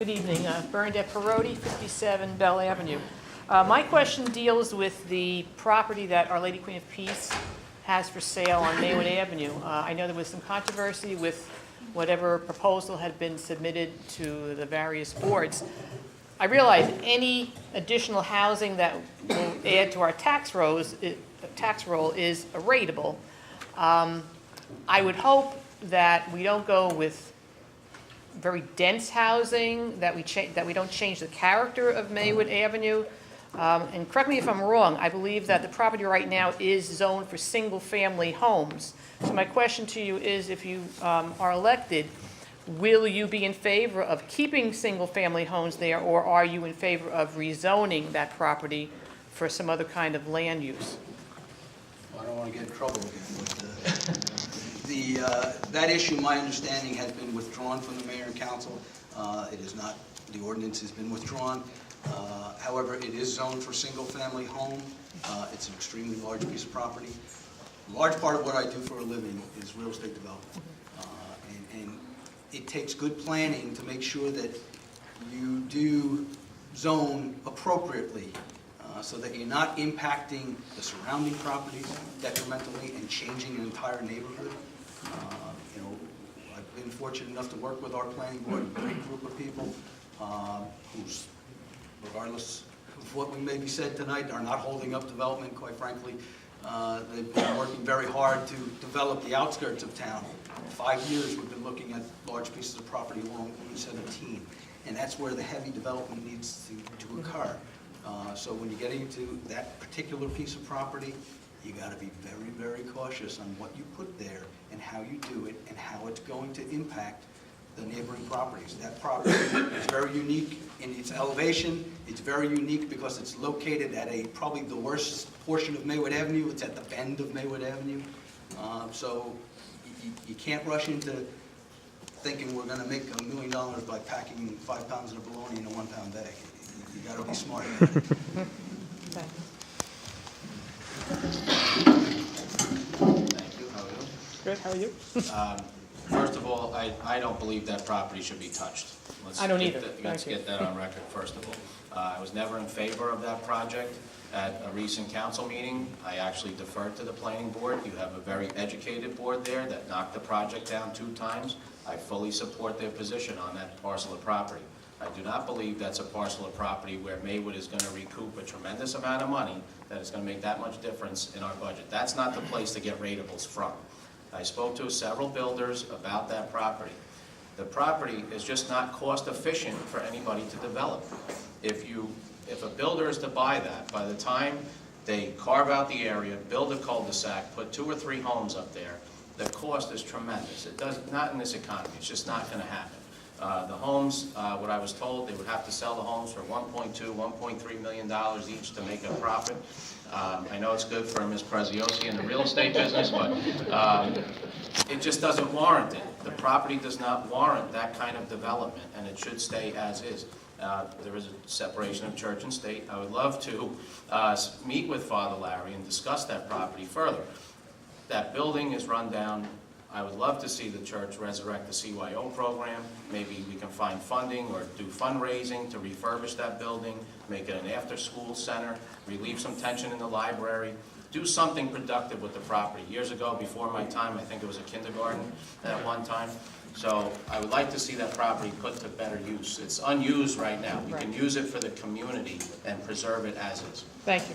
Good evening. Bernadette Perotti, 57 Bell Avenue. My question deals with the property that Our Lady Queen of Peace has for sale on Maywood Avenue. I know there was some controversy with whatever proposal had been submitted to the various boards. I realize any additional housing that will add to our tax roll is rateable. I would hope that we don't go with very dense housing, that we don't change the character of Maywood Avenue. And correct me if I'm wrong, I believe that the property right now is zoned for single-family homes. So my question to you is, if you are elected, will you be in favor of keeping single-family homes there, or are you in favor of rezoning that property for some other kind of land use? I don't want to get in trouble again, but that issue, my understanding, has been withdrawn from the mayor and council. It is not, the ordinance has been withdrawn. However, it is zoned for single-family home. It's an extremely large piece of property. A large part of what I do for a living is real estate development. And it takes good planning to make sure that you do zone appropriately, so that you're not impacting the surrounding properties detrimentally and changing an entire neighborhood. You know, I've been fortunate enough to work with our planning board, a great group of people who's, regardless of what we maybe said tonight, are not holding up development, quite frankly. They've been working very hard to develop the outskirts of town. 5 years we've been looking at large pieces of property along Route 17, and that's where the heavy development needs to occur. So when you get into that particular piece of property, you got to be very, very cautious on what you put there and how you do it and how it's going to impact the neighboring properties. That property is very unique in its elevation. It's very unique because it's located at probably the worst portion of Maywood Avenue. It's at the bend of Maywood Avenue. So you can't rush into thinking we're going to make $1 million by packing 5 pounds of bologna in a 1-pound bag. You got to be smart about it. Thank you. How are you? Good, how are you? First of all, I don't believe that property should be touched. I don't either. Let's get that on record, first of all. I was never in favor of that project. At a recent council meeting, I actually deferred to the planning board. You have a very educated board there that knocked the project down 2 times. I fully support their position on that parcel of property. I do not believe that's a parcel of property where Maywood is going to recoup a tremendous amount of money that is going to make that much difference in our budget. That's not the place to get ratables from. I spoke to several builders about that property. The property is just not cost efficient for anybody to develop. If a builder is to buy that, by the time they carve out the area, build a cul-de-sac, put 2 or 3 homes up there, the cost is tremendous. It does not in this economy. It's just not going to happen. The homes, what I was told, they would have to sell the homes for $1.2, $1.3 million each to make a profit. I know it's good for Ms. Preziosi in the real estate business, but it just doesn't warrant it. The property does not warrant that kind of development, and it should stay as is. There is a separation of church and state. I would love to meet with Father Larry and discuss that property further. That building is run down. I would love to see the church resurrect the CYO program. Maybe we can find funding or do fundraising to refurbish that building, make it an after-school center, relieve some tension in the library, do something productive with the property. Years ago, before my time, I think it was a kindergarten at one time. So I would like to see that property put to better use. It's unused right now. We can use it for the community and preserve it as is. Thank you.